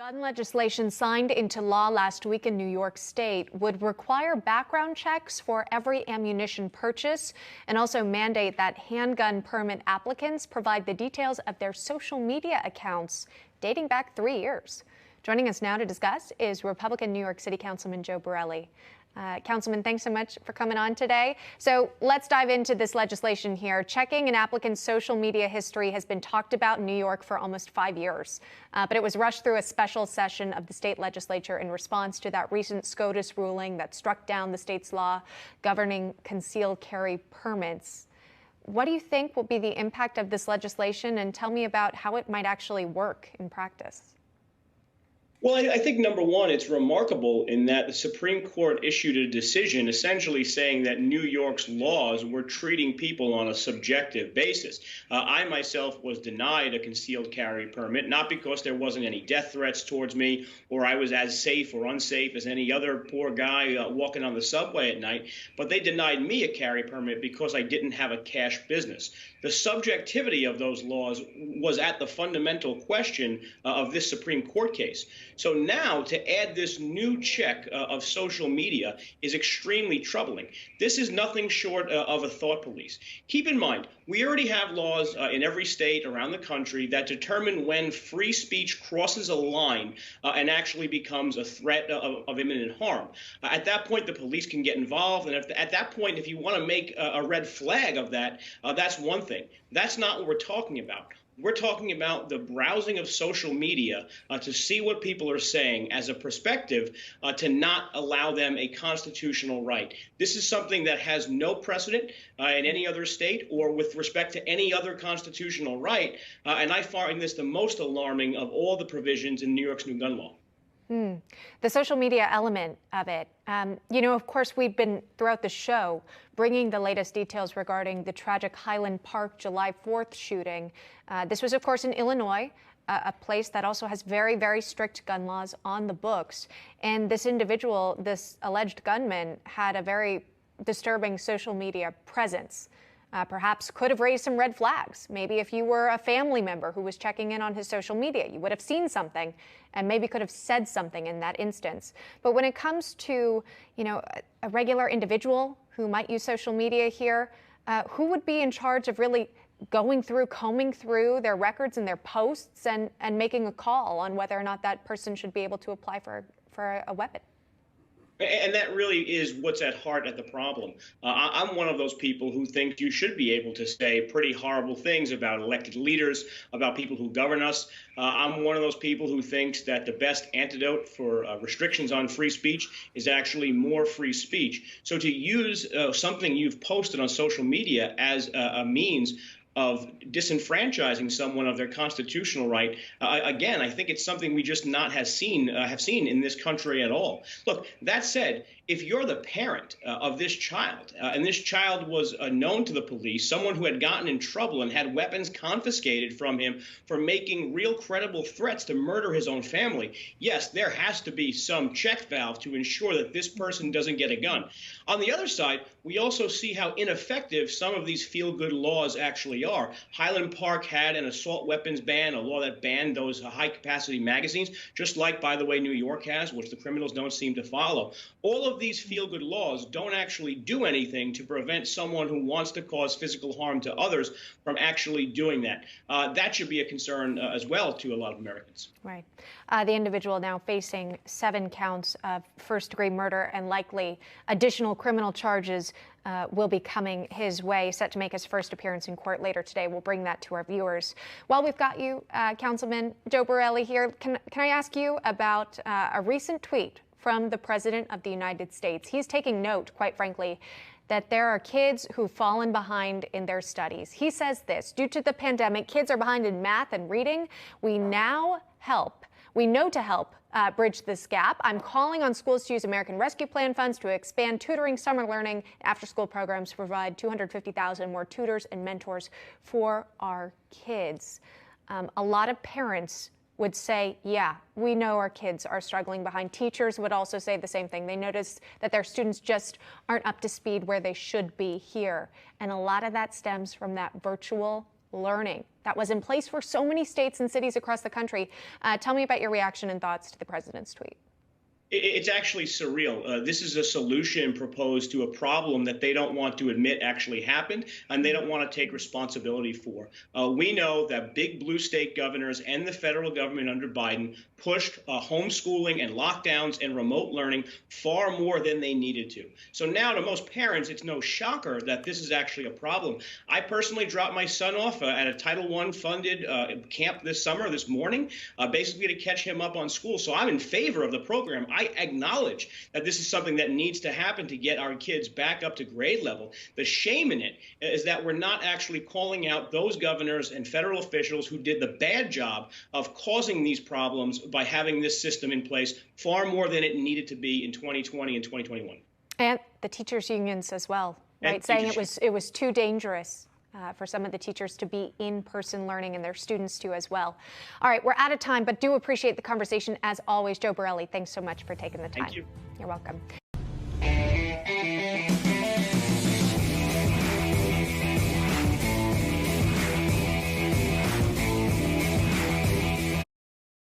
Gun legislation signed into law last week in New York State would require background checks for every ammunition purchase and also mandate that handgun permit applicants provide the details of their social media accounts dating back 3 years. Joining us now to discuss is Republican New York City Councilman Joe Borelli. Councilman, thanks so much for coming on today. So let's dive into this legislation here. Checking an applicant's social media history has been talked about in New York for almost 5 years, but it was rushed through a special session of the state legislature in response to that recent SCOTUS ruling that struck down the state's law governing concealed carry permits. What do you think will be the impact of this legislation, and tell me about how it might actually work in practice? Well, I think, number one, it's remarkable in that the Supreme Court issued a decision essentially saying that New York's laws were treating people on a subjective basis. I myself was denied a concealed carry permit, not because there wasn't any death threats towards me or I was as safe or unsafe as any other poor guy walking on the subway at night, but they denied me a carry permit because I didn't have a cash business. The subjectivity of those laws was at the fundamental question of this Supreme Court case. So now to add this new check of social media is extremely troubling. This is nothing short of a thought police. Keep in mind, we already have laws in every state around the country that determine when free speech crosses a line and actually becomes a threat of imminent harm. At that point, the police can get involved. And at that point, if you want to make a red flag of that, that's one thing. That's not what we're talking about. We're talking about the browsing of social media to see what people are saying as a perspective to not allow them a constitutional right. This is something that has no precedent in any other state or with respect to any other constitutional right. And I find this the most alarming of all the provisions in New York's new gun law. The social media element of it. Of course, we've been throughout the show bringing the latest details regarding the tragic Highland Park July 4th shooting. This was, of course, in Illinois, a place that also has very, very strict gun laws on the books. And this individual, this alleged gunman, had a very disturbing social media presence. Perhaps could have raised some red flags. Maybe if you were a family member who was checking in on his social media, you would have seen something and maybe could have said something in that instance. But when it comes to, a regular individual who might use social media here, who would be in charge of really going through, combing through their records and their posts and making a call on whether or not that person should be able to apply for a weapon? And that really is what's at heart at the problem. I'm one of those people who think you should be able to say pretty horrible things about elected leaders, about people who govern us. I'm one of those people who thinks that the best antidote for restrictions on free speech is actually more free speech. So to use something you've posted on social media as a means of disenfranchising someone of their constitutional right, again, I think it's something we just not have seen in this country at all. Look, that said, if you're the parent of this child, and this child was known to the police, someone who had gotten in trouble and had weapons confiscated from him for making real credible threats to murder his own family, yes, there has to be some check valve to ensure that this person doesn't get a gun. On the other side, we also see how ineffective some of these feel-good laws actually are. Highland Park had an assault weapons ban, a law that banned those high-capacity magazines, just like, by the way, New York has, which the criminals don't seem to follow. All of these feel-good laws don't actually do anything to prevent someone who wants to cause physical harm to others from actually doing that. That should be a concern as well to a lot of Americans. Right. The individual now facing 7 counts of first-degree murder and likely additional criminal charges will be coming his way, set to make his first appearance in court later today. We'll bring that to our viewers. While we've got you, Councilman Joe Borelli here, can I ask you about a recent tweet from the President of the United States? He's taking note, quite frankly, that there are kids who've fallen behind in their studies. He says this: due to the pandemic, kids are behind in math and reading. We know to help bridge this gap. I'm calling on schools to use American Rescue Plan funds to expand tutoring, summer learning, after-school programs to provide 250,000 more tutors and mentors for our kids. A lot of parents would say, yeah, we know our kids are struggling behind. Teachers would also say the same thing. They notice that their students just aren't up to speed where they should be here. And a lot of that stems from that virtual learning that was in place for so many states and cities across the country. Tell me about your reaction and thoughts to the president's tweet. It's actually surreal. This is a solution proposed to a problem that they don't want to admit actually happened, and they don't want to take responsibility for. We know that big blue state governors and the federal government under Biden pushed homeschooling and lockdowns and remote learning far more than they needed to. So now to most parents, it's no shocker that this is actually a problem. I personally dropped my son off at a Title I funded camp this morning, basically to catch him up on school. So I'm in favor of the program. I acknowledge that this is something that needs to happen to get our kids back up to grade level. The shame in it is that we're not actually calling out those governors and federal officials who did the bad job of causing these problems by having this system in place far more than it needed to be in 2020 and 2021. And the teachers unions as well, right? Saying it was too dangerous for some of the teachers to be in-person learning, and their students too as well. All right, we're out of time, but do appreciate the conversation as always. Joe Borelli, thanks so much for taking the time. Thank you. You're welcome.